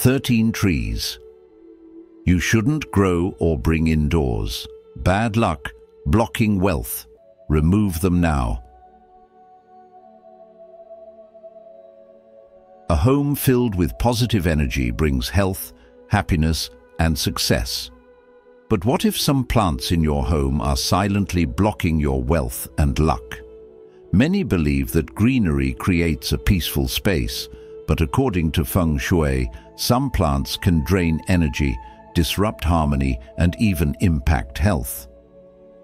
13 trees you shouldn't grow or bring indoors. Bad luck, blocking wealth. Remove them now. A home filled with positive energy brings health, happiness, and success. But what if some plants in your home are silently blocking your wealth and luck? Many believe that greenery creates a peaceful space, but according to Feng Shui, some plants can drain energy, disrupt harmony, and even impact health.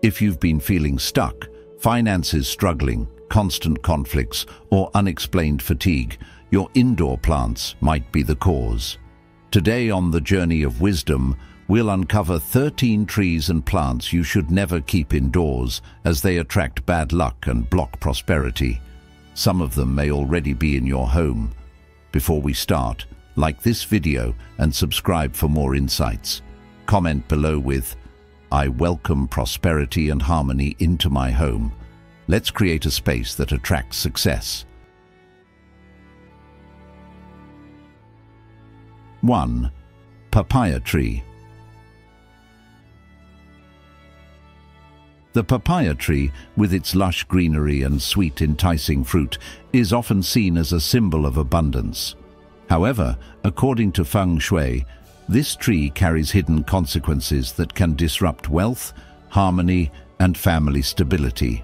If you've been feeling stuck, finances struggling, constant conflicts, or unexplained fatigue, your indoor plants might be the cause. Today on the Journey of Wisdom, we'll uncover 13 trees and plants you should never keep indoors as they attract bad luck and block prosperity. Some of them may already be in your home. Before we start, like this video and subscribe for more insights. Comment below with, "I welcome prosperity and harmony into my home." Let's create a space that attracts success. 1. Papaya Tree. The papaya tree, with its lush greenery and sweet, enticing fruit, is often seen as a symbol of abundance. However, according to Feng Shui, this tree carries hidden consequences that can disrupt wealth, harmony, and family stability.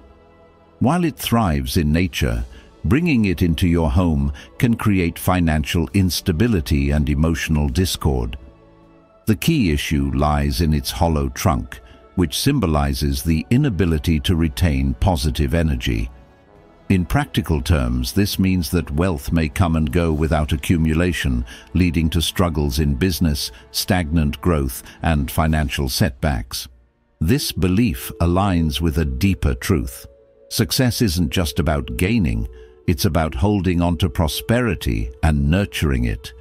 While it thrives in nature, bringing it into your home can create financial instability and emotional discord. The key issue lies in its hollow trunk, which symbolizes the inability to retain positive energy. In practical terms, this means that wealth may come and go without accumulation, leading to struggles in business, stagnant growth, and financial setbacks. This belief aligns with a deeper truth. Success isn't just about gaining, it's about holding on to prosperity and nurturing it.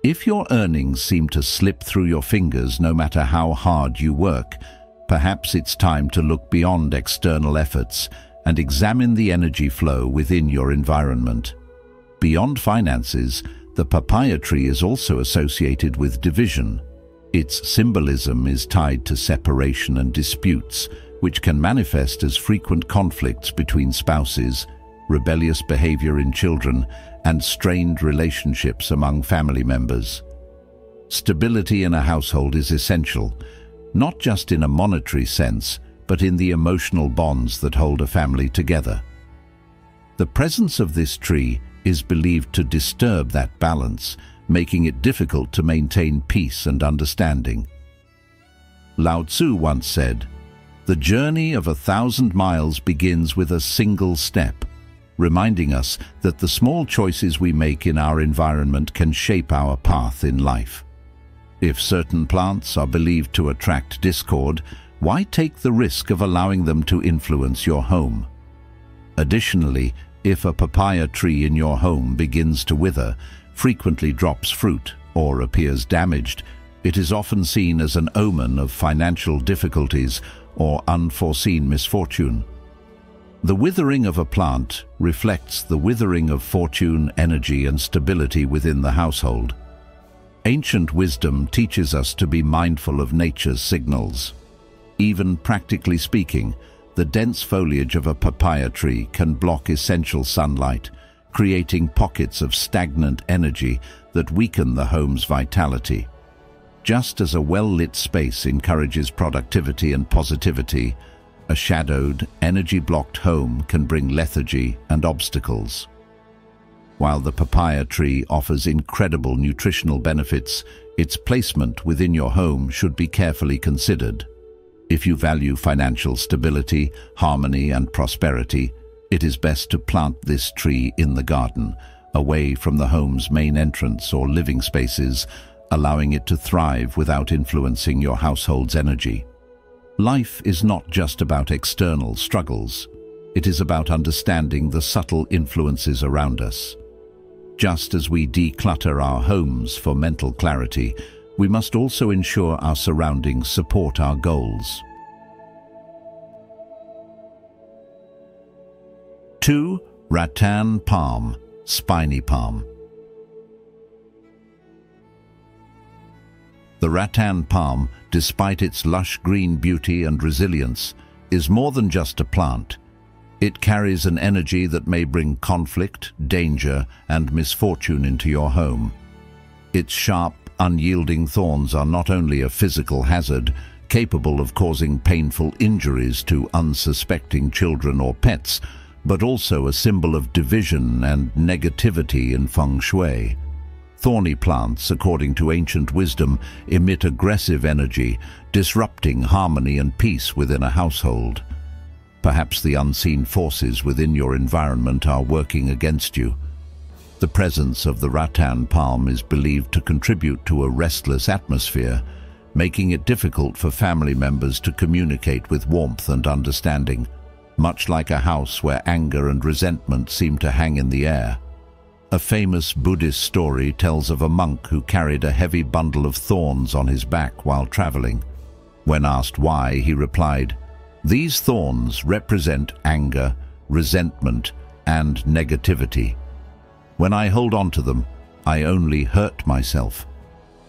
If your earnings seem to slip through your fingers no matter how hard you work, perhaps it's time to look beyond external efforts and examine the energy flow within your environment. Beyond finances, the papaya tree is also associated with division. Its symbolism is tied to separation and disputes, which can manifest as frequent conflicts between spouses, rebellious behavior in children, and strained relationships among family members. Stability in a household is essential, not just in a monetary sense, but in the emotional bonds that hold a family together. The presence of this tree is believed to disturb that balance, making it difficult to maintain peace and understanding. Lao Tzu once said, "The journey of 1,000 miles begins with a single step," reminding us that the small choices we make in our environment can shape our path in life. If certain plants are believed to attract discord, why take the risk of allowing them to influence your home? Additionally, if a papaya tree in your home begins to wither, frequently drops fruit, or appears damaged, it is often seen as an omen of financial difficulties or unforeseen misfortune. The withering of a plant reflects the withering of fortune, energy, and stability within the household. Ancient wisdom teaches us to be mindful of nature's signals. Even practically speaking, the dense foliage of a papaya tree can block essential sunlight, creating pockets of stagnant energy that weaken the home's vitality. Just as a well-lit space encourages productivity and positivity, a shadowed, energy-blocked home can bring lethargy and obstacles. While the papaya tree offers incredible nutritional benefits, its placement within your home should be carefully considered. If you value financial stability, harmony, and prosperity, it is best to plant this tree in the garden, away from the home's main entrance or living spaces, allowing it to thrive without influencing your household's energy. Life is not just about external struggles. It is about understanding the subtle influences around us. Just as we declutter our homes for mental clarity, we must also ensure our surroundings support our goals. 2. Rattan palm, spiny palm. The rattan palm, despite its lush green beauty and resilience, is more than just a plant. It carries an energy that may bring conflict, danger, and misfortune into your home. Its sharp, unyielding thorns are not only a physical hazard, capable of causing painful injuries to unsuspecting children or pets, but also a symbol of division and negativity in feng shui. Thorny plants, according to ancient wisdom, emit aggressive energy, disrupting harmony and peace within a household. Perhaps the unseen forces within your environment are working against you. The presence of the rattan palm is believed to contribute to a restless atmosphere, making it difficult for family members to communicate with warmth and understanding, much like a house where anger and resentment seem to hang in the air. A famous Buddhist story tells of a monk who carried a heavy bundle of thorns on his back while traveling. When asked why, he replied, "These thorns represent anger, resentment, and negativity. When I hold on to them, I only hurt myself."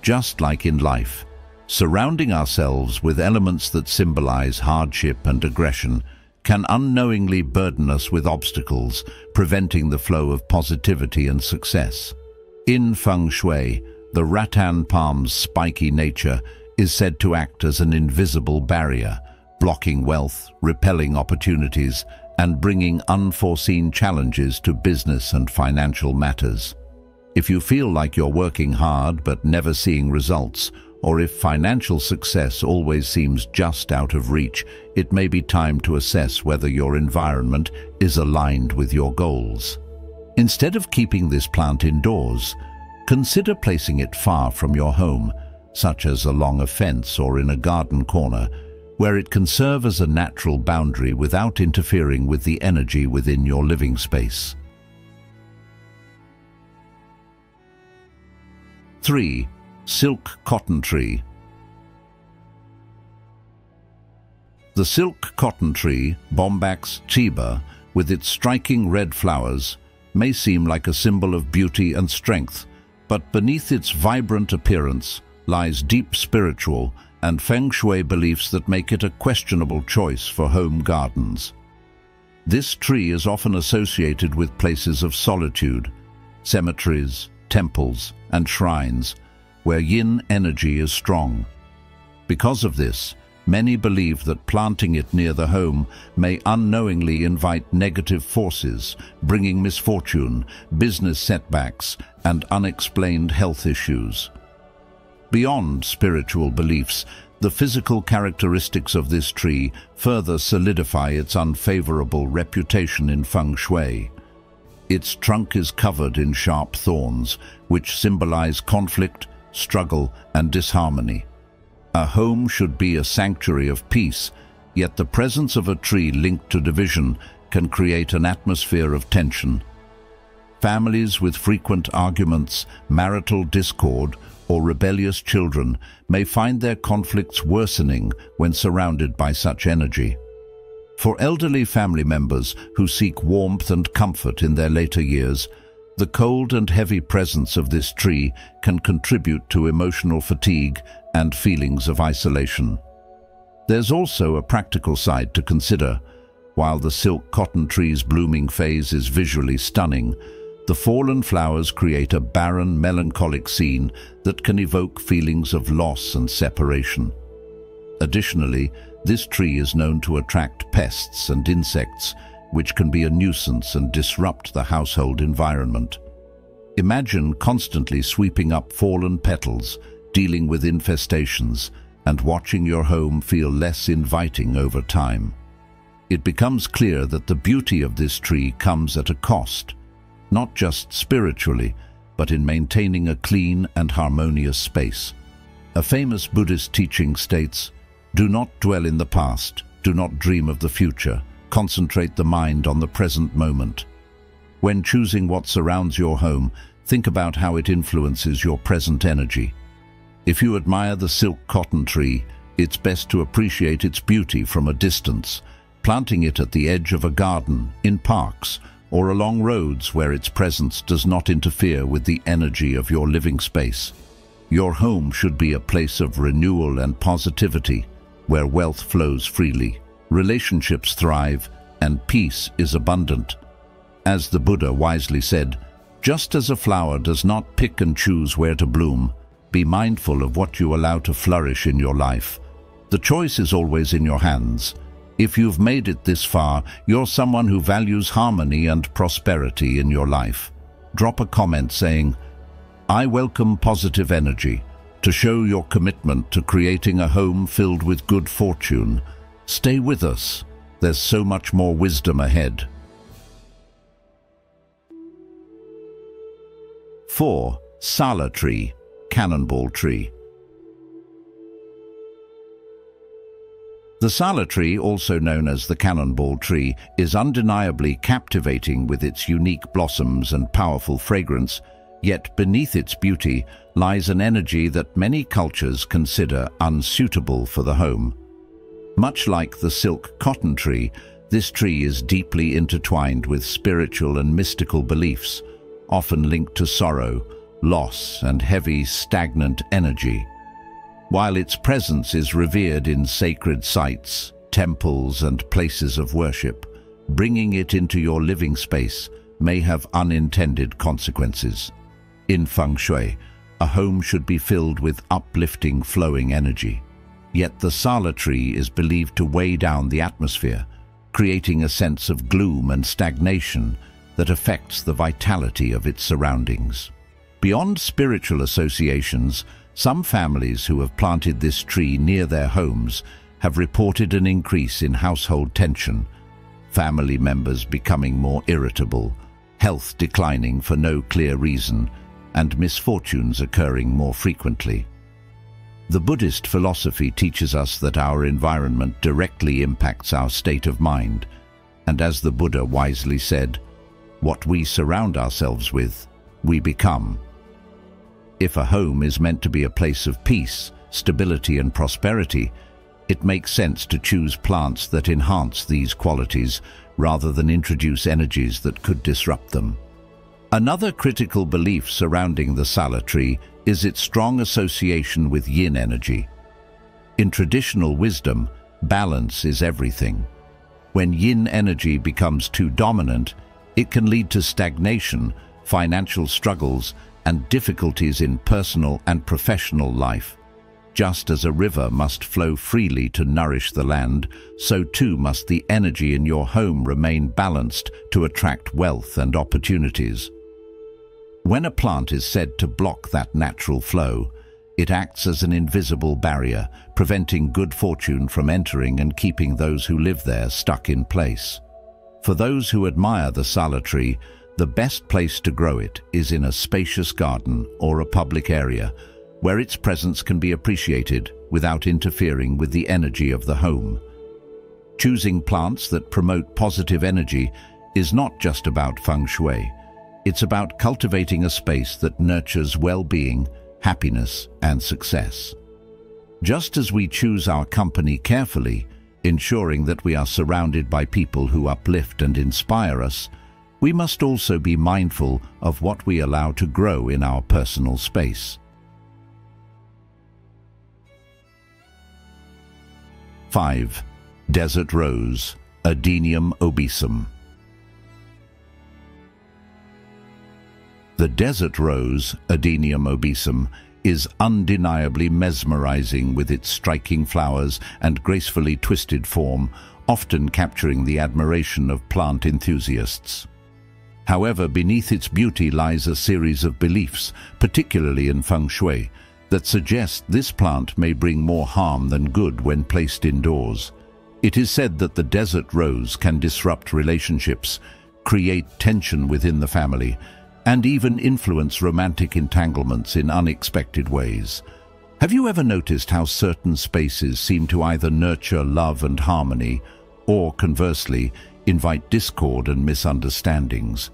Just like in life, surrounding ourselves with elements that symbolize hardship and aggression can unknowingly burden us with obstacles, preventing the flow of positivity and success. In feng shui, the rattan palm's spiky nature is said to act as an invisible barrier, blocking wealth, repelling opportunities, and bringing unforeseen challenges to business and financial matters. If you feel like you're working hard but never seeing results, or if financial success always seems just out of reach, it may be time to assess whether your environment is aligned with your goals. Instead of keeping this plant indoors, consider placing it far from your home, such as along a fence or in a garden corner, where it can serve as a natural boundary without interfering with the energy within your living space. 3. Silk cotton tree. The silk cotton tree, Bombax chiba, with its striking red flowers, may seem like a symbol of beauty and strength, but beneath its vibrant appearance lies deep spiritual and feng shui beliefs that make it a questionable choice for home gardens. This tree is often associated with places of solitude, cemeteries, temples, and shrines, where yin energy is strong. Because of this, many believe that planting it near the home may unknowingly invite negative forces, bringing misfortune, business setbacks, and unexplained health issues. Beyond spiritual beliefs, the physical characteristics of this tree further solidify its unfavorable reputation in feng shui. Its trunk is covered in sharp thorns, which symbolize conflict, struggle, and disharmony. A home should be a sanctuary of peace, yet the presence of a tree linked to division can create an atmosphere of tension. Families with frequent arguments, marital discord, or rebellious children may find their conflicts worsening when surrounded by such energy. For elderly family members who seek warmth and comfort in their later years, the cold and heavy presence of this tree can contribute to emotional fatigue and feelings of isolation. There's also a practical side to consider. While the silk cotton tree's blooming phase is visually stunning, the fallen flowers create a barren, melancholic scene that can evoke feelings of loss and separation. Additionally, this tree is known to attract pests and insects, which can be a nuisance and disrupt the household environment. Imagine constantly sweeping up fallen petals, dealing with infestations, and watching your home feel less inviting over time. It becomes clear that the beauty of this tree comes at a cost, not just spiritually, but in maintaining a clean and harmonious space. A famous Buddhist teaching states, "Do not dwell in the past, do not dream of the future, concentrate the mind on the present moment." When choosing what surrounds your home, think about how it influences your present energy. If you admire the silk cotton tree, it's best to appreciate its beauty from a distance, planting it at the edge of a garden, in parks, or along roads where its presence does not interfere with the energy of your living space. Your home should be a place of renewal and positivity, where wealth flows freely, relationships thrive, and peace is abundant. As the Buddha wisely said, just as a flower does not pick and choose where to bloom, be mindful of what you allow to flourish in your life. The choice is always in your hands. If you've made it this far, you're someone who values harmony and prosperity in your life. Drop a comment saying, "I welcome positive energy," to show your commitment to creating a home filled with good fortune. Stay with us. There's so much more wisdom ahead. 4. Sala tree, Cannonball tree. The Sala tree, also known as the Cannonball tree, is undeniably captivating with its unique blossoms and powerful fragrance, yet beneath its beauty lies an energy that many cultures consider unsuitable for the home. Much like the silk cotton tree, this tree is deeply intertwined with spiritual and mystical beliefs, often linked to sorrow, loss, and heavy, stagnant energy. While its presence is revered in sacred sites, temples, and places of worship, bringing it into your living space may have unintended consequences. In Feng Shui, a home should be filled with uplifting, flowing energy. Yet the Sala tree is believed to weigh down the atmosphere, creating a sense of gloom and stagnation that affects the vitality of its surroundings. Beyond spiritual associations, some families who have planted this tree near their homes have reported an increase in household tension, family members becoming more irritable, health declining for no clear reason, and misfortunes occurring more frequently. The Buddhist philosophy teaches us that our environment directly impacts our state of mind, and as the Buddha wisely said, "What we surround ourselves with, we become." If a home is meant to be a place of peace, stability, and prosperity, it makes sense to choose plants that enhance these qualities rather than introduce energies that could disrupt them. Another critical belief surrounding the Sala tree is its strong association with yin energy. In traditional wisdom, balance is everything. When yin energy becomes too dominant, it can lead to stagnation, financial struggles, and difficulties in personal and professional life. Just as a river must flow freely to nourish the land, so too must the energy in your home remain balanced to attract wealth and opportunities. When a plant is said to block that natural flow, it acts as an invisible barrier, preventing good fortune from entering and keeping those who live there stuck in place. For those who admire the Sala tree, the best place to grow it is in a spacious garden or a public area, where its presence can be appreciated without interfering with the energy of the home. Choosing plants that promote positive energy is not just about feng shui. It's about cultivating a space that nurtures well-being, happiness, and success. Just as we choose our company carefully, ensuring that we are surrounded by people who uplift and inspire us, we must also be mindful of what we allow to grow in our personal space. 5. Desert Rose, Adenium obesum. The desert rose, Adenium obesum, is undeniably mesmerizing with its striking flowers and gracefully twisted form, often capturing the admiration of plant enthusiasts. However, beneath its beauty lies a series of beliefs, particularly in feng shui, that suggest this plant may bring more harm than good when placed indoors. It is said that the desert rose can disrupt relationships, create tension within the family, and even influence romantic entanglements in unexpected ways. Have you ever noticed how certain spaces seem to either nurture love and harmony, or conversely, invite discord and misunderstandings?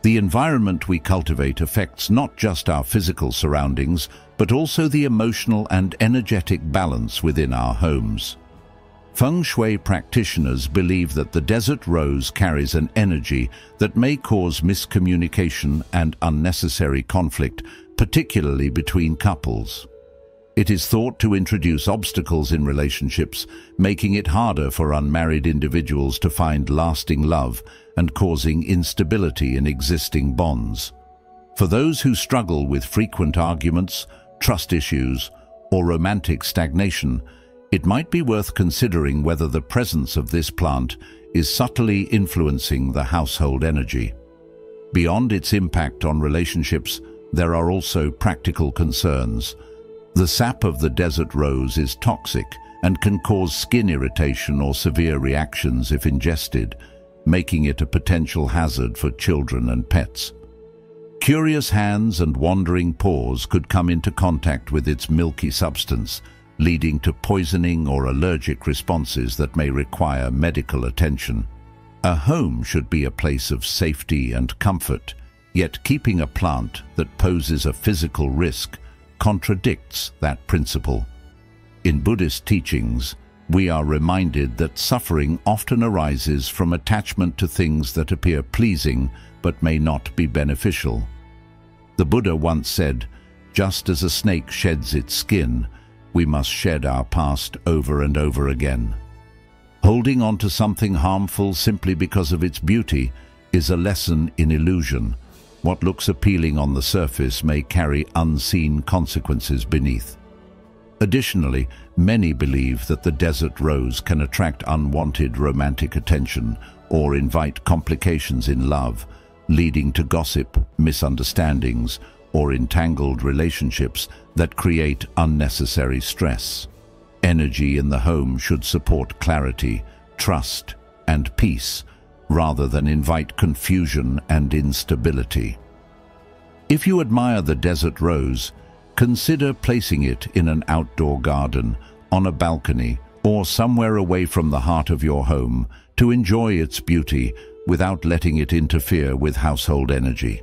The environment we cultivate affects not just our physical surroundings, but also the emotional and energetic balance within our homes. Feng Shui practitioners believe that the desert rose carries an energy that may cause miscommunication and unnecessary conflict, particularly between couples. It is thought to introduce obstacles in relationships, making it harder for unmarried individuals to find lasting love and causing instability in existing bonds. For those who struggle with frequent arguments, trust issues, or romantic stagnation, it might be worth considering whether the presence of this plant is subtly influencing the household energy. Beyond its impact on relationships, there are also practical concerns. The sap of the desert rose is toxic and can cause skin irritation or severe reactions if ingested, making it a potential hazard for children and pets. Curious hands and wandering paws could come into contact with its milky substance, leading to poisoning or allergic responses that may require medical attention. A home should be a place of safety and comfort, yet keeping a plant that poses a physical risk contradicts that principle. In Buddhist teachings, we are reminded that suffering often arises from attachment to things that appear pleasing but may not be beneficial. The Buddha once said, "Just as a snake sheds its skin, we must shed our past over and over again." Holding on to something harmful simply because of its beauty is a lesson in illusion. What looks appealing on the surface may carry unseen consequences beneath. Additionally, many believe that the desert rose can attract unwanted romantic attention or invite complications in love, leading to gossip, misunderstandings, or entangled relationships that create unnecessary stress. Energy in the home should support clarity, trust, and peace, rather than invite confusion and instability. If you admire the desert rose, consider placing it in an outdoor garden, on a balcony, or somewhere away from the heart of your home to enjoy its beauty without letting it interfere with household energy.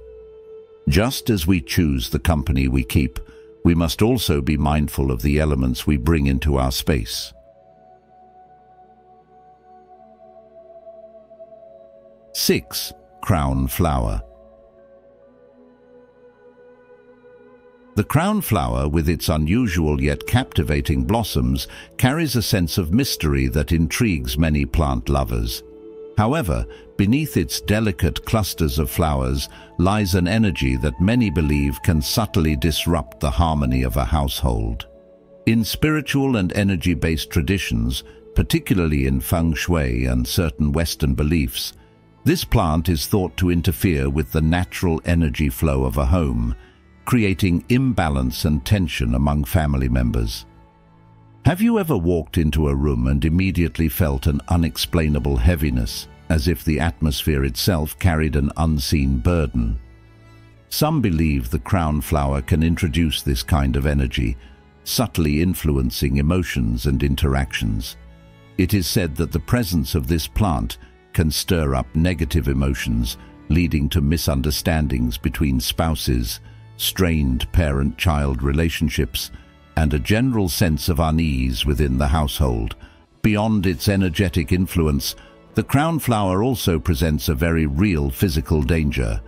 Just as we choose the company we keep, we must also be mindful of the elements we bring into our space. 6. Crown flower. The crown flower, with its unusual yet captivating blossoms, carries a sense of mystery that intrigues many plant lovers. However, beneath its delicate clusters of flowers lies an energy that many believe can subtly disrupt the harmony of a household. In spiritual and energy-based traditions, particularly in feng shui and certain Western beliefs, this plant is thought to interfere with the natural energy flow of a home, creating imbalance and tension among family members. Have you ever walked into a room and immediately felt an unexplainable heaviness, as if the atmosphere itself carried an unseen burden? Some believe the crown flower can introduce this kind of energy, subtly influencing emotions and interactions. It is said that the presence of this plant can stir up negative emotions, leading to misunderstandings between spouses, strained parent-child relationships, and a general sense of unease within the household. Beyond its energetic influence, the crown flower also presents a very real physical danger.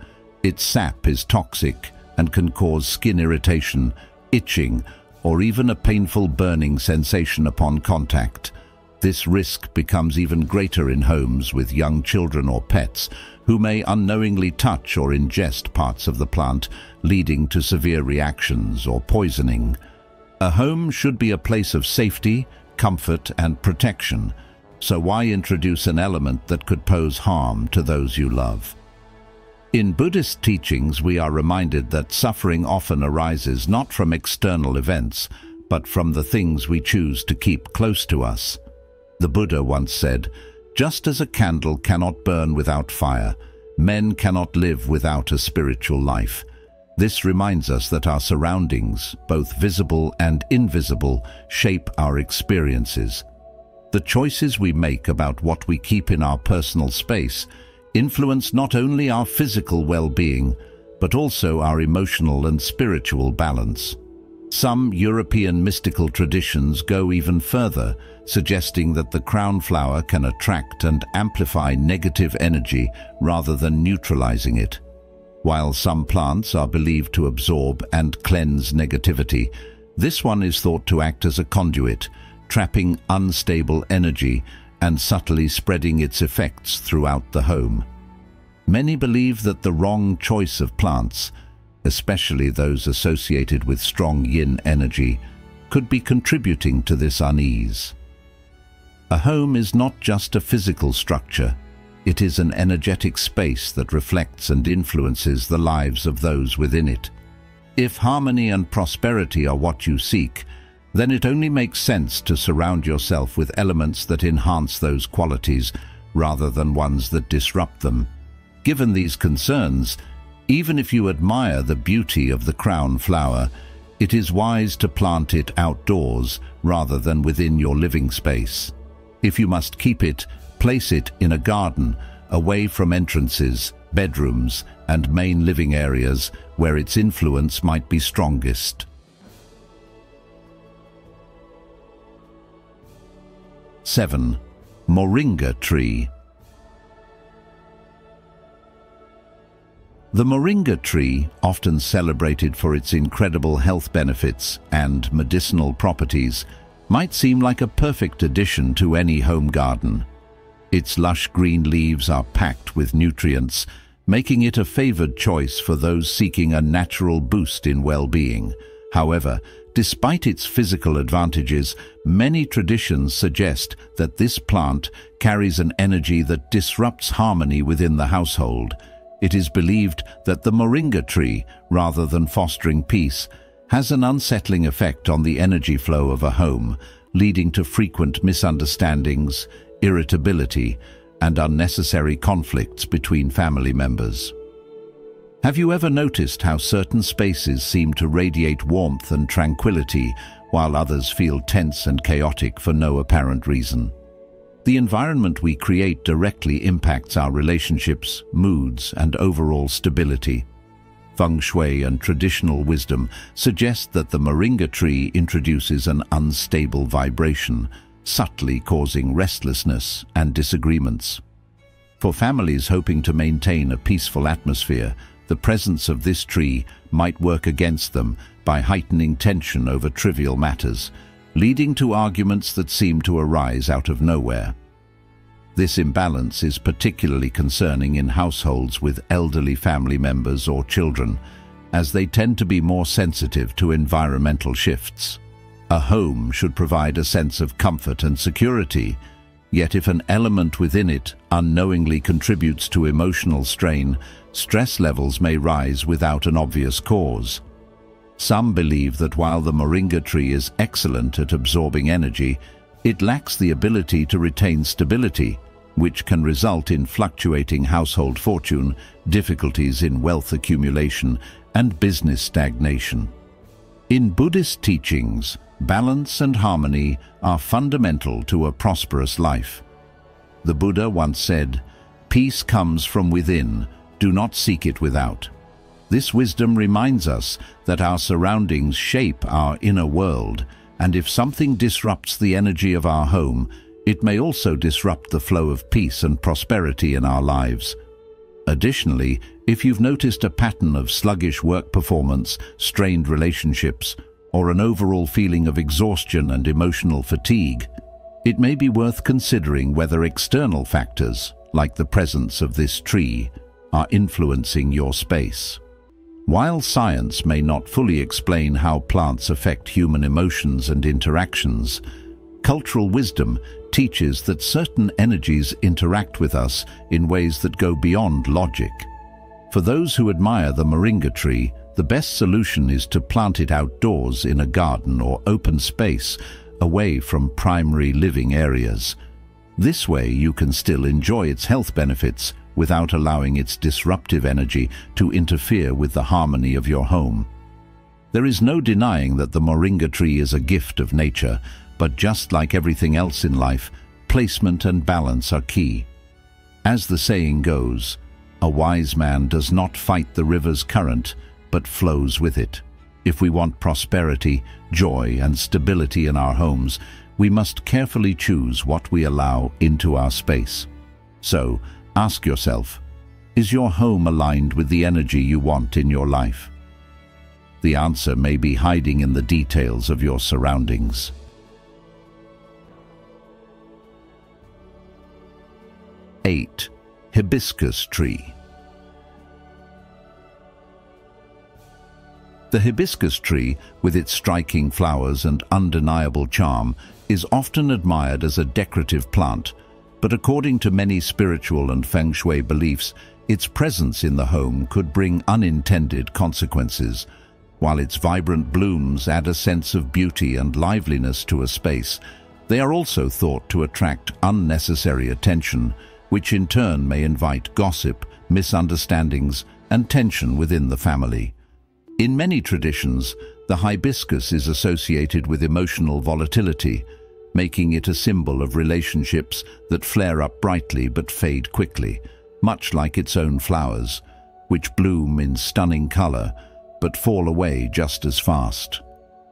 Its sap is toxic and can cause skin irritation, itching, or even a painful burning sensation upon contact. This risk becomes even greater in homes with young children or pets who may unknowingly touch or ingest parts of the plant, leading to severe reactions or poisoning. A home should be a place of safety, comfort, and protection, so why introduce an element that could pose harm to those you love? In Buddhist teachings, we are reminded that suffering often arises not from external events, but from the things we choose to keep close to us. The Buddha once said, "Just as a candle cannot burn without fire, men cannot live without a spiritual life." This reminds us that our surroundings, both visible and invisible, shape our experiences. The choices we make about what we keep in our personal space influence not only our physical well-being, but also our emotional and spiritual balance. Some European mystical traditions go even further, suggesting that the crown flower can attract and amplify negative energy rather than neutralizing it. While some plants are believed to absorb and cleanse negativity, this one is thought to act as a conduit, trapping unstable energy and subtly spreading its effects throughout the home. Many believe that the wrong choice of plants, especially those associated with strong yin energy, could be contributing to this unease. A home is not just a physical structure, it is an energetic space that reflects and influences the lives of those within it. If harmony and prosperity are what you seek, then it only makes sense to surround yourself with elements that enhance those qualities rather than ones that disrupt them. Given these concerns, even if you admire the beauty of the crown flower, it is wise to plant it outdoors rather than within your living space. If you must keep it, place it in a garden, away from entrances, bedrooms, and main living areas where its influence might be strongest. 7. Moringa Tree. The moringa tree, often celebrated for its incredible health benefits and medicinal properties, might seem like a perfect addition to any home garden. Its lush green leaves are packed with nutrients, making it a favored choice for those seeking a natural boost in well-being. However, despite its physical advantages, many traditions suggest that this plant carries an energy that disrupts harmony within the household. It is believed that the moringa tree, rather than fostering peace, has an unsettling effect on the energy flow of a home, leading to frequent misunderstandings, irritability, and unnecessary conflicts between family members. Have you ever noticed how certain spaces seem to radiate warmth and tranquility, while others feel tense and chaotic for no apparent reason? The environment we create directly impacts our relationships, moods, and overall stability. Feng Shui and traditional wisdom suggest that the moringa tree introduces an unstable vibration, subtly causing restlessness and disagreements. For families hoping to maintain a peaceful atmosphere, the presence of this tree might work against them by heightening tension over trivial matters, leading to arguments that seem to arise out of nowhere. This imbalance is particularly concerning in households with elderly family members or children, as they tend to be more sensitive to environmental shifts. A home should provide a sense of comfort and security, yet if an element within it unknowingly contributes to emotional strain, stress levels may rise without an obvious cause. Some believe that while the moringa tree is excellent at absorbing energy, it lacks the ability to retain stability, which can result in fluctuating household fortune, difficulties in wealth accumulation, and business stagnation. In Buddhist teachings, balance and harmony are fundamental to a prosperous life. The Buddha once said, "Peace comes from within, do not seek it without." This wisdom reminds us that our surroundings shape our inner world, and if something disrupts the energy of our home, it may also disrupt the flow of peace and prosperity in our lives. Additionally, if you've noticed a pattern of sluggish work performance, strained relationships, or an overall feeling of exhaustion and emotional fatigue, it may be worth considering whether external factors, like the presence of this tree, are influencing your space. While science may not fully explain how plants affect human emotions and interactions, cultural wisdom teaches that certain energies interact with us in ways that go beyond logic. For those who admire the moringa tree, the best solution is to plant it outdoors in a garden or open space, away from primary living areas. This way you can still enjoy its health benefits without allowing its disruptive energy to interfere with the harmony of your home. There is no denying that the moringa tree is a gift of nature, but just like everything else in life, placement and balance are key. As the saying goes, a wise man does not fight the river's current, but flows with it. If we want prosperity, joy, and stability in our homes, we must carefully choose what we allow into our space. So, ask yourself, Is your home aligned with the energy you want in your life? The answer may be hiding in the details of your surroundings. Eight, Hibiscus Tree. The hibiscus tree, with its striking flowers and undeniable charm, is often admired as a decorative plant, but according to many spiritual and feng shui beliefs, its presence in the home could bring unintended consequences. While its vibrant blooms add a sense of beauty and liveliness to a space, they are also thought to attract unnecessary attention, which in turn may invite gossip, misunderstandings, and tension within the family. In many traditions, the hibiscus is associated with emotional volatility, making it a symbol of relationships that flare up brightly but fade quickly, much like its own flowers, which bloom in stunning color but fall away just as fast.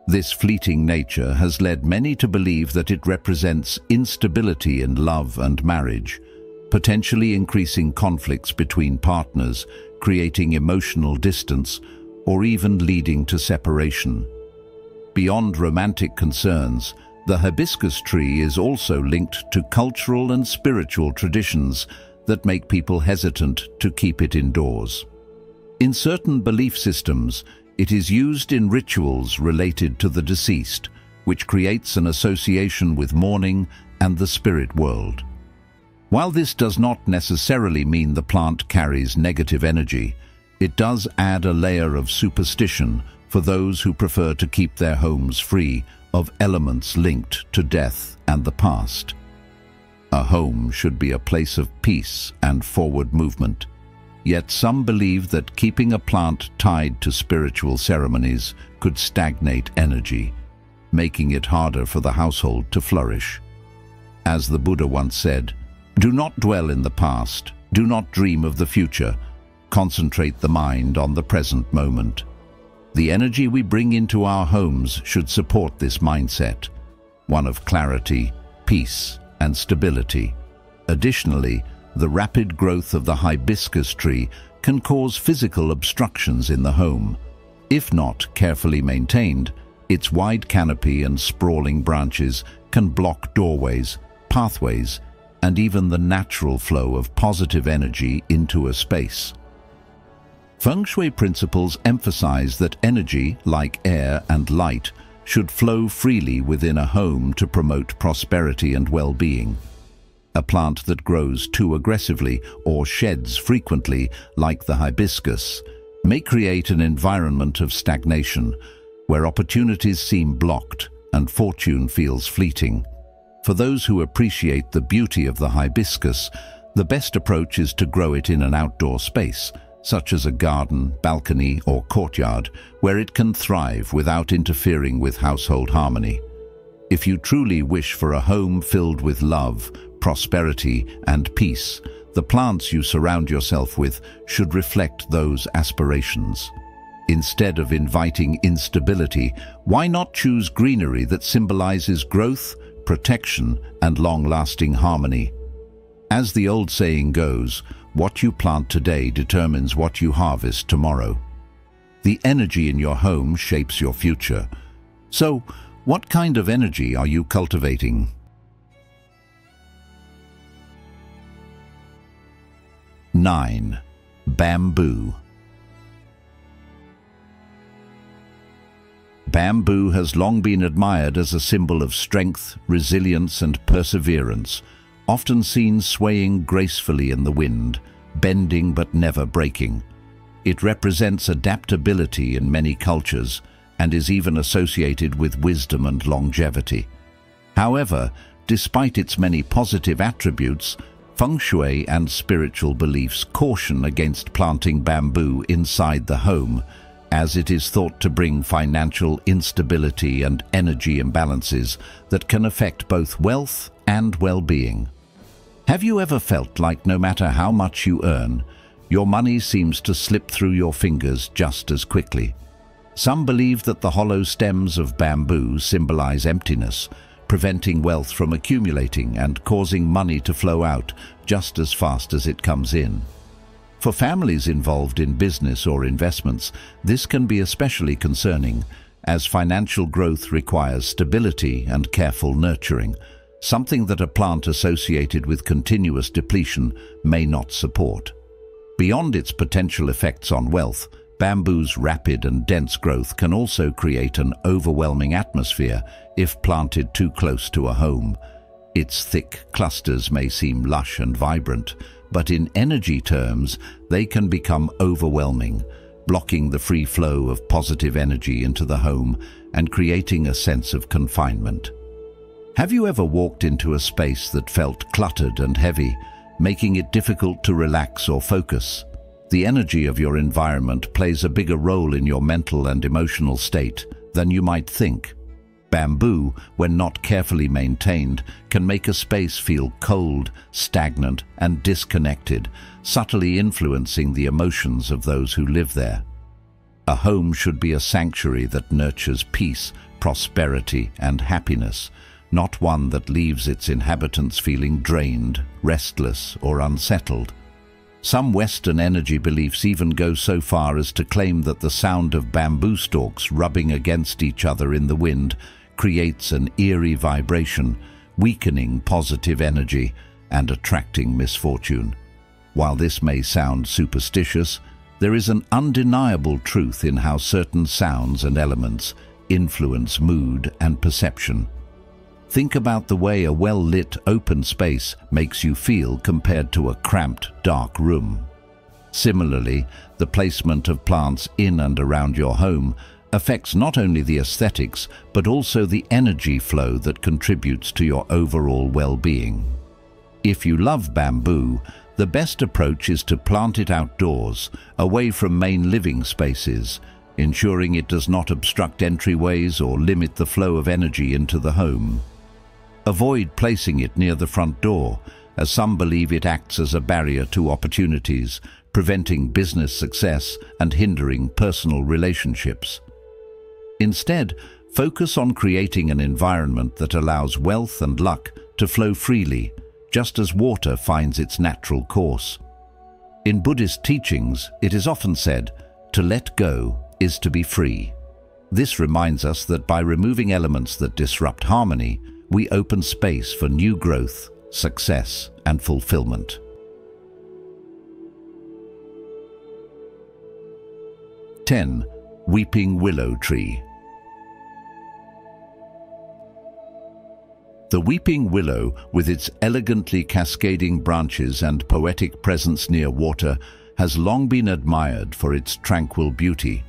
This fleeting nature has led many to believe that it represents instability in love and marriage, potentially increasing conflicts between partners, creating emotional distance, or even leading to separation. Beyond romantic concerns, the hibiscus tree is also linked to cultural and spiritual traditions that make people hesitant to keep it indoors. In certain belief systems, it is used in rituals related to the deceased, which creates an association with mourning and the spirit world. While this does not necessarily mean the plant carries negative energy, it does add a layer of superstition for those who prefer to keep their homes free of elements linked to death and the past. A home should be a place of peace and forward movement. Yet some believe that keeping a plant tied to spiritual ceremonies could stagnate energy, making it harder for the household to flourish. As the Buddha once said, "Do not dwell in the past, do not dream of the future, concentrate the mind on the present moment." The energy we bring into our homes should support this mindset, one of clarity, peace, and stability. Additionally, the rapid growth of the hibiscus tree can cause physical obstructions in the home. If not carefully maintained, its wide canopy and sprawling branches can block doorways, pathways, and even the natural flow of positive energy into a space. Feng Shui principles emphasize that energy, like air and light, should flow freely within a home to promote prosperity and well-being. A plant that grows too aggressively or sheds frequently, like the hibiscus, may create an environment of stagnation, where opportunities seem blocked and fortune feels fleeting. For those who appreciate the beauty of the hibiscus, the best approach is to grow it in an outdoor space, such as a garden, balcony, or courtyard, where it can thrive without interfering with household harmony. If you truly wish for a home filled with love, prosperity, and peace, the plants you surround yourself with should reflect those aspirations. Instead of inviting instability, why not choose greenery that symbolizes growth, protection, and long-lasting harmony? As the old saying goes, what you plant today determines what you harvest tomorrow. The energy in your home shapes your future. So, what kind of energy are you cultivating? 9. Bamboo. Bamboo has long been admired as a symbol of strength, resilience, and perseverance, often seen swaying gracefully in the wind, bending but never breaking. It represents adaptability in many cultures and is even associated with wisdom and longevity. However, despite its many positive attributes, Feng Shui and spiritual beliefs caution against planting bamboo inside the home, as it is thought to bring financial instability and energy imbalances that can affect both wealth and well-being. Have you ever felt like no matter how much you earn, your money seems to slip through your fingers just as quickly? Some believe that the hollow stems of bamboo symbolize emptiness, preventing wealth from accumulating and causing money to flow out just as fast as it comes in. For families involved in business or investments, this can be especially concerning, as financial growth requires stability and careful nurturing, something that a plant associated with continuous depletion may not support. Beyond its potential effects on wealth, bamboo's rapid and dense growth can also create an overwhelming atmosphere if planted too close to a home. Its thick clusters may seem lush and vibrant, but in energy terms, they can become overwhelming, blocking the free flow of positive energy into the home and creating a sense of confinement. Have you ever walked into a space that felt cluttered and heavy, making it difficult to relax or focus? The energy of your environment plays a bigger role in your mental and emotional state than you might think. Bamboo, when not carefully maintained, can make a space feel cold, stagnant, and disconnected, subtly influencing the emotions of those who live there. A home should be a sanctuary that nurtures peace, prosperity, and happiness, not one that leaves its inhabitants feeling drained, restless, or unsettled. Some Western energy beliefs even go so far as to claim that the sound of bamboo stalks rubbing against each other in the wind creates an eerie vibration, weakening positive energy and attracting misfortune. While this may sound superstitious, there is an undeniable truth in how certain sounds and elements influence mood and perception. Think about the way a well-lit open space makes you feel compared to a cramped, dark room. Similarly, the placement of plants in and around your home affects not only the aesthetics, but also the energy flow that contributes to your overall well-being. If you love bamboo, the best approach is to plant it outdoors, away from main living spaces, ensuring it does not obstruct entryways or limit the flow of energy into the home. Avoid placing it near the front door, as some believe it acts as a barrier to opportunities, preventing business success and hindering personal relationships. Instead, focus on creating an environment that allows wealth and luck to flow freely, just as water finds its natural course. In Buddhist teachings, it is often said, to let go is to be free. This reminds us that by removing elements that disrupt harmony, we open space for new growth, success, and fulfillment. 10. Weeping Willow Tree. The weeping willow, with its elegantly cascading branches and poetic presence near water, has long been admired for its tranquil beauty.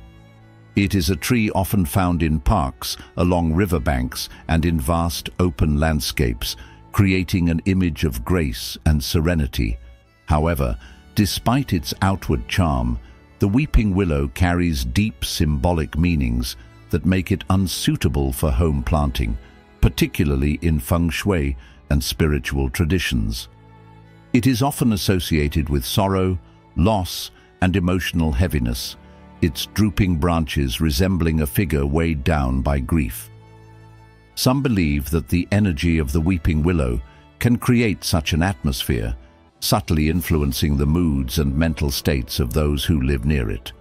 It is a tree often found in parks, along riverbanks, and in vast open landscapes, creating an image of grace and serenity. However, despite its outward charm, the weeping willow carries deep symbolic meanings that make it unsuitable for home planting, particularly in feng shui and spiritual traditions. It is often associated with sorrow, loss, and emotional heaviness, its drooping branches resembling a figure weighed down by grief. Some believe that the energy of the weeping willow can create such an atmosphere, subtly influencing the moods and mental states of those who live near it.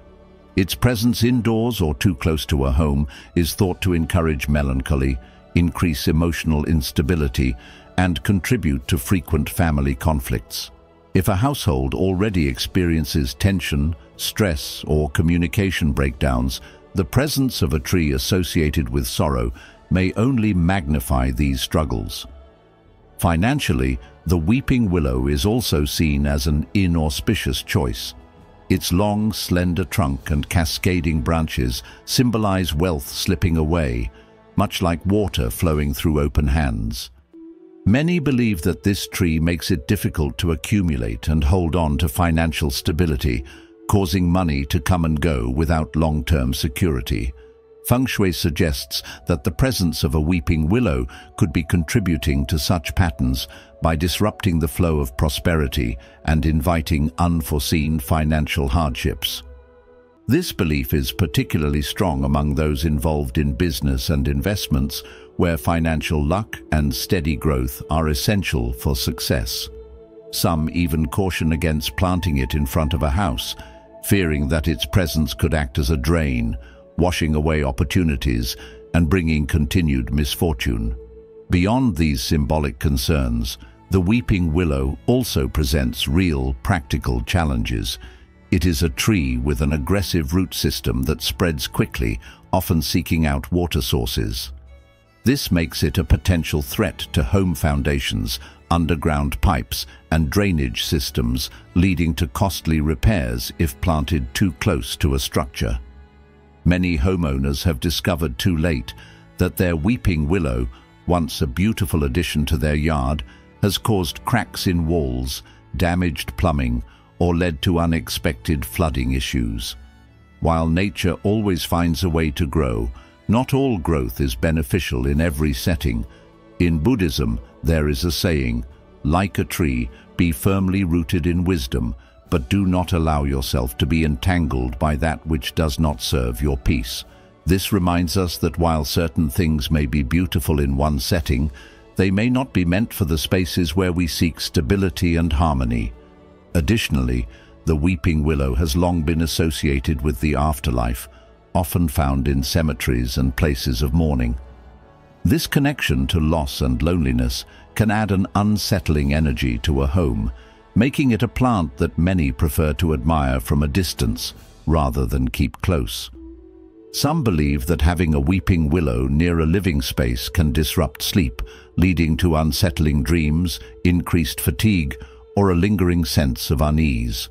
Its presence indoors or too close to a home is thought to encourage melancholy, increase emotional instability, and contribute to frequent family conflicts. If a household already experiences tension, stress, or communication breakdowns, the presence of a tree associated with sorrow may only magnify these struggles. Financially, the weeping willow is also seen as an inauspicious choice. Its long, slender trunk and cascading branches symbolize wealth slipping away, much like water flowing through open hands. Many believe that this tree makes it difficult to accumulate and hold on to financial stability, causing money to come and go without long-term security. Feng Shui suggests that the presence of a weeping willow could be contributing to such patterns by disrupting the flow of prosperity and inviting unforeseen financial hardships. This belief is particularly strong among those involved in business and investments, where financial luck and steady growth are essential for success. Some even caution against planting it in front of a house, fearing that its presence could act as a drain, washing away opportunities and bringing continued misfortune. Beyond these symbolic concerns, the weeping willow also presents real, practical challenges. It is a tree with an aggressive root system that spreads quickly, often seeking out water sources. This makes it a potential threat to home foundations, underground pipes, and drainage systems, leading to costly repairs if planted too close to a structure. Many homeowners have discovered too late that their weeping willow, once a beautiful addition to their yard, has caused cracks in walls, damaged plumbing, or led to unexpected flooding issues. While nature always finds a way to grow, not all growth is beneficial in every setting. In Buddhism, there is a saying, "Like a tree, be firmly rooted in wisdom, but do not allow yourself to be entangled by that which does not serve your peace." This reminds us that while certain things may be beautiful in one setting, they may not be meant for the spaces where we seek stability and harmony. Additionally, the weeping willow has long been associated with the afterlife, often found in cemeteries and places of mourning. This connection to loss and loneliness can add an unsettling energy to a home, making it a plant that many prefer to admire from a distance rather than keep close. Some believe that having a weeping willow near a living space can disrupt sleep, leading to unsettling dreams, increased fatigue, or a lingering sense of unease.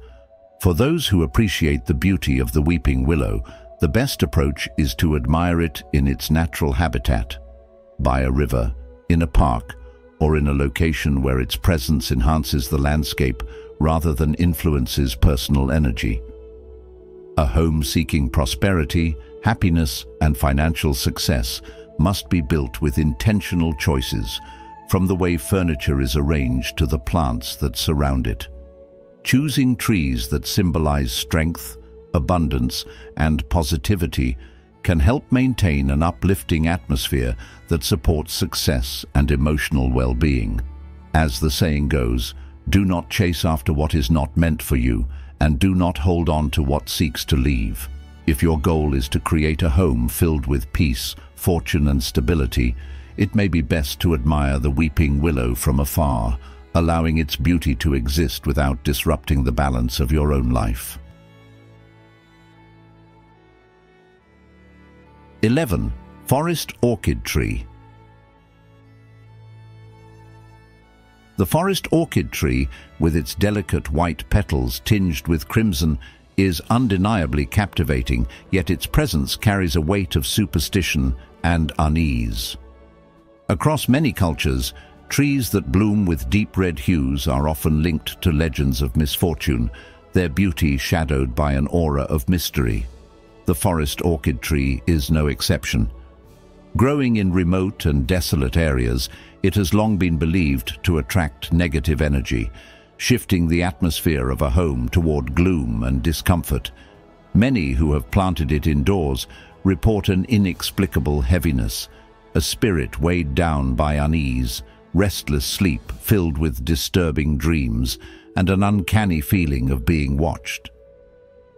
For those who appreciate the beauty of the weeping willow, the best approach is to admire it in its natural habitat, by a river, in a park, or in a location where its presence enhances the landscape rather than influences personal energy. A home seeking prosperity, happiness, and financial success must be built with intentional choices, from the way furniture is arranged to the plants that surround it. Choosing trees that symbolize strength, abundance, and positivity can help maintain an uplifting atmosphere that supports success and emotional well-being. As the saying goes, do not chase after what is not meant for you, and do not hold on to what seeks to leave. If your goal is to create a home filled with peace, fortune, and stability, it may be best to admire the weeping willow from afar, allowing its beauty to exist without disrupting the balance of your own life. 11. Forest Orchid Tree. The forest orchid tree, with its delicate white petals tinged with crimson, is undeniably captivating, yet its presence carries a weight of superstition and unease. Across many cultures, trees that bloom with deep red hues are often linked to legends of misfortune, their beauty shadowed by an aura of mystery. The forest orchid tree is no exception. Growing in remote and desolate areas, it has long been believed to attract negative energy, shifting the atmosphere of a home toward gloom and discomfort. Many who have planted it indoors report an inexplicable heaviness, a spirit weighed down by unease, restless sleep filled with disturbing dreams, and an uncanny feeling of being watched.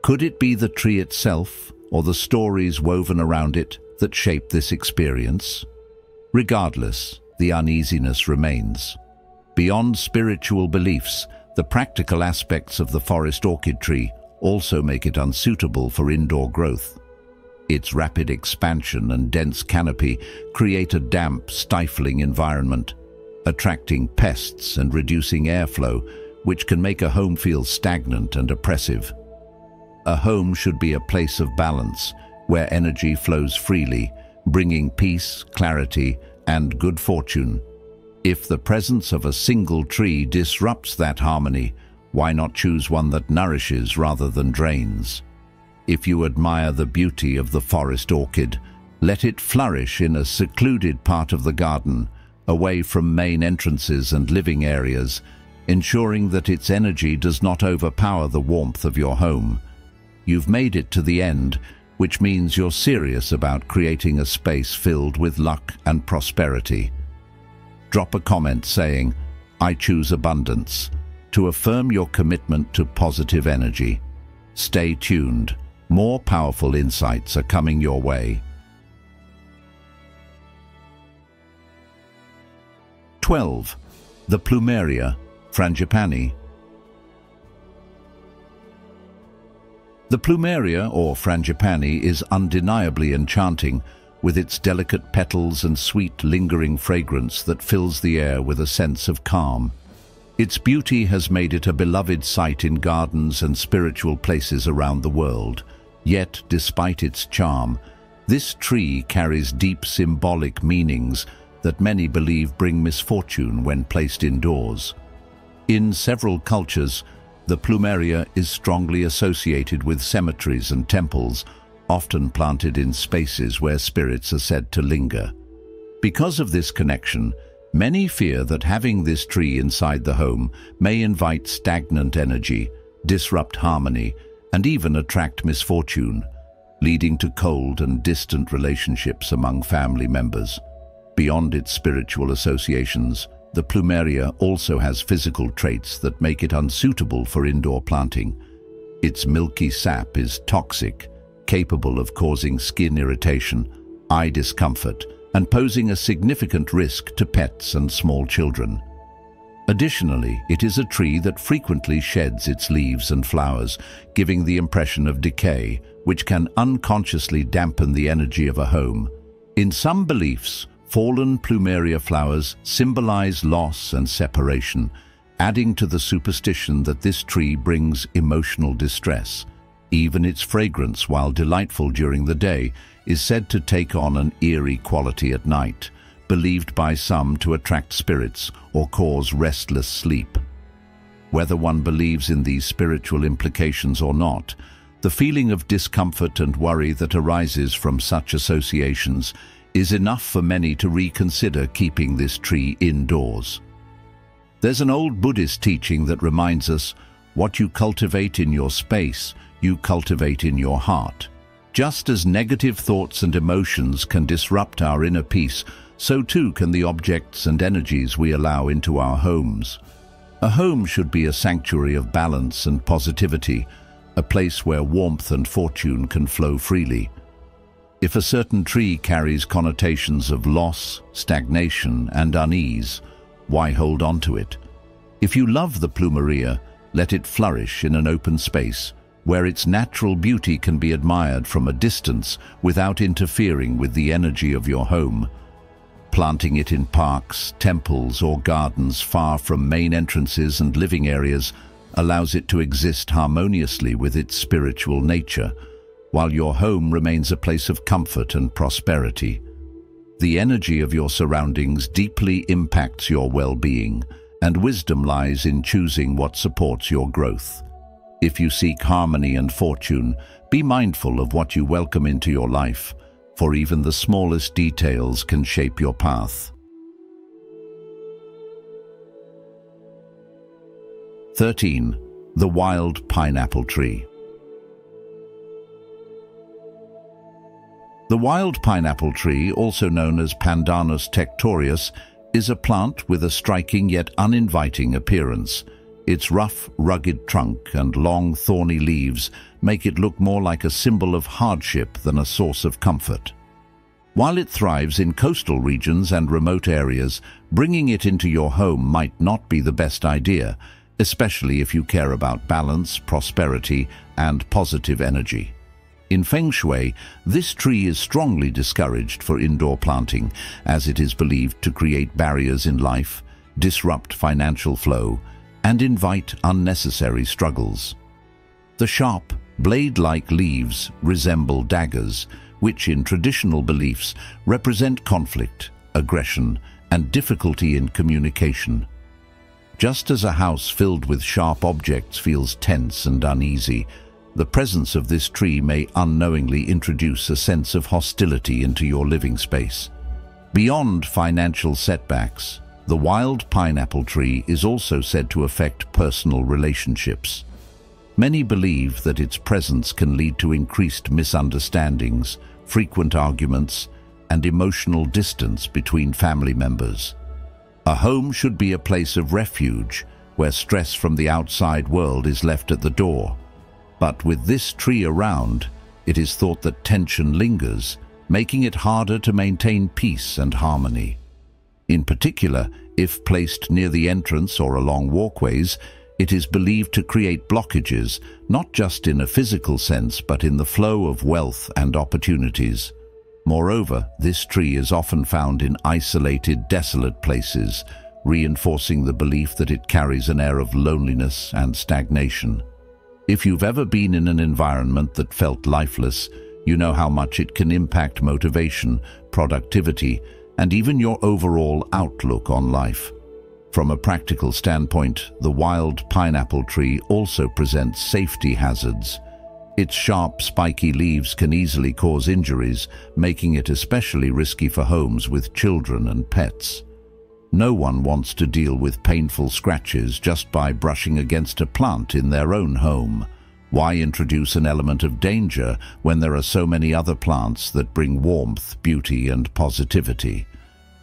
Could it be the tree itself, or the stories woven around it, that shape this experience? Regardless, the uneasiness remains. Beyond spiritual beliefs, the practical aspects of the forest orchid tree also make it unsuitable for indoor growth. Its rapid expansion and dense canopy create a damp, stifling environment, attracting pests and reducing airflow, which can make a home feel stagnant and oppressive. A home should be a place of balance, where energy flows freely, bringing peace, clarity, and good fortune. If the presence of a single tree disrupts that harmony, why not choose one that nourishes rather than drains? If you admire the beauty of the forest orchid, let it flourish in a secluded part of the garden, away from main entrances and living areas, ensuring that its energy does not overpower the warmth of your home. You've made it to the end, which means you're serious about creating a space filled with luck and prosperity. Drop a comment saying, "I choose abundance," to affirm your commitment to positive energy. Stay tuned. More powerful insights are coming your way. 12. The Plumeria, Frangipani. The Plumeria, or Frangipani, is undeniably enchanting, with its delicate petals and sweet, lingering fragrance that fills the air with a sense of calm. Its beauty has made it a beloved sight in gardens and spiritual places around the world. Yet, despite its charm, this tree carries deep symbolic meanings that many believe bring misfortune when placed indoors. In several cultures, the Plumeria is strongly associated with cemeteries and temples, often planted in spaces where spirits are said to linger. Because of this connection, many fear that having this tree inside the home may invite stagnant energy, disrupt harmony, and even attract misfortune, leading to cold and distant relationships among family members. Beyond its spiritual associations, the Plumeria also has physical traits that make it unsuitable for indoor planting. Its milky sap is toxic, capable of causing skin irritation, eye discomfort, and posing a significant risk to pets and small children. Additionally, it is a tree that frequently sheds its leaves and flowers, giving the impression of decay, which can unconsciously dampen the energy of a home. In some beliefs, fallen Plumeria flowers symbolize loss and separation, adding to the superstition that this tree brings emotional distress. Even its fragrance, while delightful during the day, is said to take on an eerie quality at night, believed by some to attract spirits or cause restless sleep. Whether one believes in these spiritual implications or not, the feeling of discomfort and worry that arises from such associations is enough for many to reconsider keeping this tree indoors. There's an old Buddhist teaching that reminds us, what you cultivate in your space, you cultivate in your heart. Just as negative thoughts and emotions can disrupt our inner peace, so too can the objects and energies we allow into our homes. A home should be a sanctuary of balance and positivity, a place where warmth and fortune can flow freely. If a certain tree carries connotations of loss, stagnation, and unease, why hold on to it? If you love the Plumeria, let it flourish in an open space, where its natural beauty can be admired from a distance without interfering with the energy of your home. Planting it in parks, temples, or gardens far from main entrances and living areas allows it to exist harmoniously with its spiritual nature, while your home remains a place of comfort and prosperity. The energy of your surroundings deeply impacts your well-being, and wisdom lies in choosing what supports your growth. If you seek harmony and fortune, be mindful of what you welcome into your life, for even the smallest details can shape your path. 13. The Wild Pineapple Tree. The wild pineapple tree, also known as Pandanus tectorius, is a plant with a striking yet uninviting appearance. Its rough, rugged trunk and long, thorny leaves make it look more like a symbol of hardship than a source of comfort. While it thrives in coastal regions and remote areas, bringing it into your home might not be the best idea, especially if you care about balance, prosperity, and positive energy. In Feng Shui, this tree is strongly discouraged for indoor planting, as it is believed to create barriers in life, disrupt financial flow, and invite unnecessary struggles. The sharp, blade-like leaves resemble daggers, which in traditional beliefs represent conflict, aggression, and difficulty in communication. Just as a house filled with sharp objects feels tense and uneasy, the presence of this tree may unknowingly introduce a sense of hostility into your living space. Beyond financial setbacks, the wild pineapple tree is also said to affect personal relationships. Many believe that its presence can lead to increased misunderstandings, frequent arguments, and emotional distance between family members. A home should be a place of refuge, where stress from the outside world is left at the door. But with this tree around, it is thought that tension lingers, making it harder to maintain peace and harmony. In particular, if placed near the entrance or along walkways, it is believed to create blockages, not just in a physical sense, but in the flow of wealth and opportunities. Moreover, this tree is often found in isolated, desolate places, reinforcing the belief that it carries an air of loneliness and stagnation. If you've ever been in an environment that felt lifeless, you know how much it can impact motivation, productivity, and even your overall outlook on life. From a practical standpoint, the wild pineapple tree also presents safety hazards. Its sharp, spiky leaves can easily cause injuries, making it especially risky for homes with children and pets. No one wants to deal with painful scratches just by brushing against a plant in their own home. Why introduce an element of danger when there are so many other plants that bring warmth, beauty, and positivity?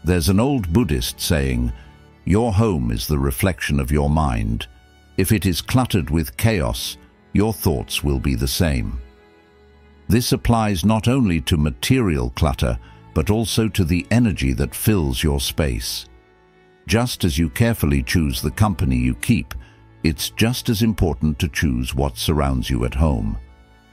There's an old Buddhist saying, "Your home is the reflection of your mind. If it is cluttered with chaos, your thoughts will be the same." This applies not only to material clutter, but also to the energy that fills your space. Just as you carefully choose the company you keep, it's just as important to choose what surrounds you at home.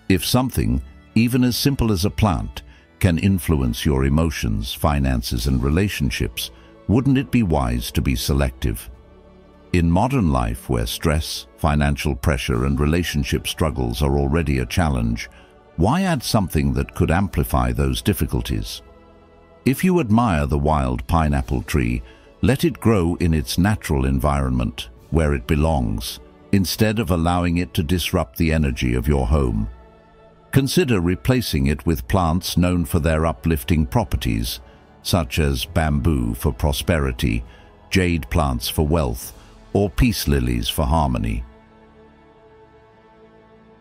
If something, even as simple as a plant, can influence your emotions, finances, and relationships, wouldn't it be wise to be selective? In modern life, where stress, financial pressure, and relationship struggles are already a challenge, why add something that could amplify those difficulties? If you admire the wild pineapple tree, let it grow in its natural environment, where it belongs, instead of allowing it to disrupt the energy of your home. Consider replacing it with plants known for their uplifting properties, such as bamboo for prosperity, jade plants for wealth, or peace lilies for harmony.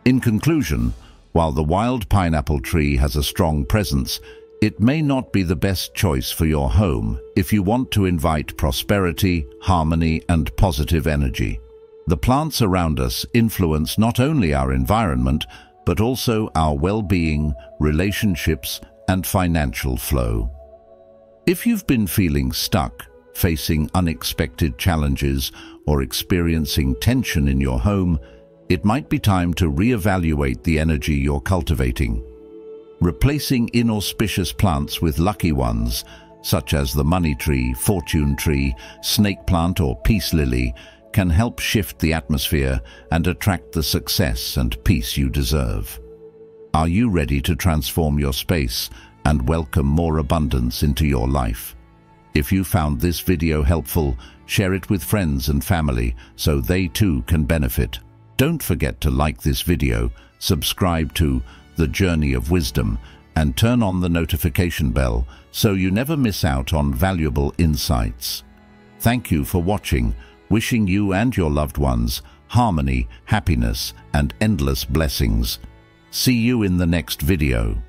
In conclusion, while the wild pineapple tree has a strong presence, it may not be the best choice for your home if you want to invite prosperity, harmony, and positive energy. The plants around us influence not only our environment, but also our well-being, relationships, and financial flow. If you've been feeling stuck, facing unexpected challenges, or experiencing tension in your home, it might be time to reevaluate the energy you're cultivating. Replacing inauspicious plants with lucky ones, such as the money tree, fortune tree, snake plant, or peace lily, can help shift the atmosphere and attract the success and peace you deserve. Are you ready to transform your space and welcome more abundance into your life? If you found this video helpful, share it with friends and family so they too can benefit. Don't forget to like this video, subscribe to The Journey of Wisdom, and turn on the notification bell so you never miss out on valuable insights. Thank you for watching, wishing you and your loved ones harmony, happiness, and endless blessings. See you in the next video.